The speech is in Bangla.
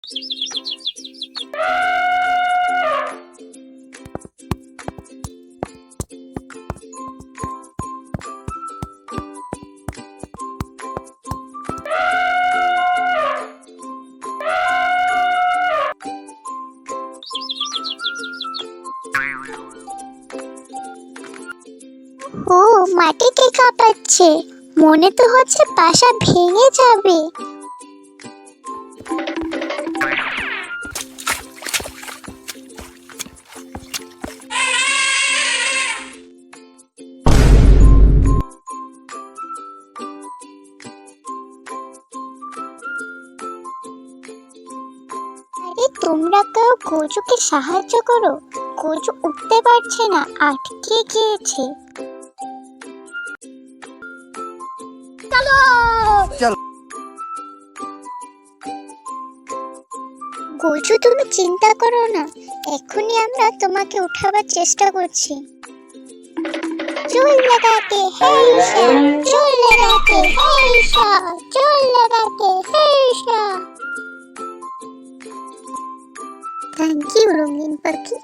ও, মাটি কে কাঁপাচ্ছে? মনে তো হচ্ছে বাসা ভেঙে যাবে। আরে তোমরা কেউ গোজুকে সাহায্য করো, গোজু উঠতে পারছে না, আটকে গিয়েছে। গোজু তুমি চিন্তা করো না, এখনই আমরা তোমাকে উঠাবার চেষ্টা করছি। চুল লাগাতে হে ঈশা, চুল লাগাতে হে ঈশা, চুল লাগাতে হে ঈশা। থ্যাংক ইউ রঙিন পাখি।